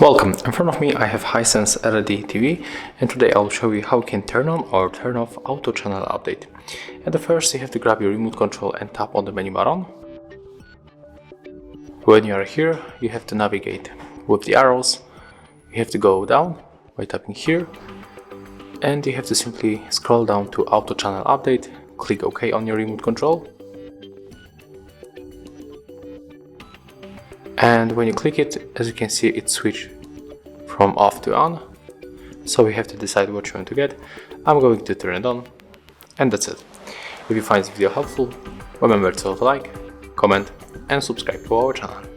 Welcome, in front of me I have HiSense LED TV, and today I'll show you how you can turn on or turn off auto channel update. And first you have to grab your remote control and tap on the menu button. When you are here, you have to navigate with the arrows. You have to go down by tapping here, and you have to simply scroll down to auto channel update, click OK on your remote control. And when you click it, as you can see, it switched from off to on. So we have to decide what you want to get. I'm going to turn it on, and that's it. If you find this video helpful, remember to leave a like, comment and subscribe to our channel.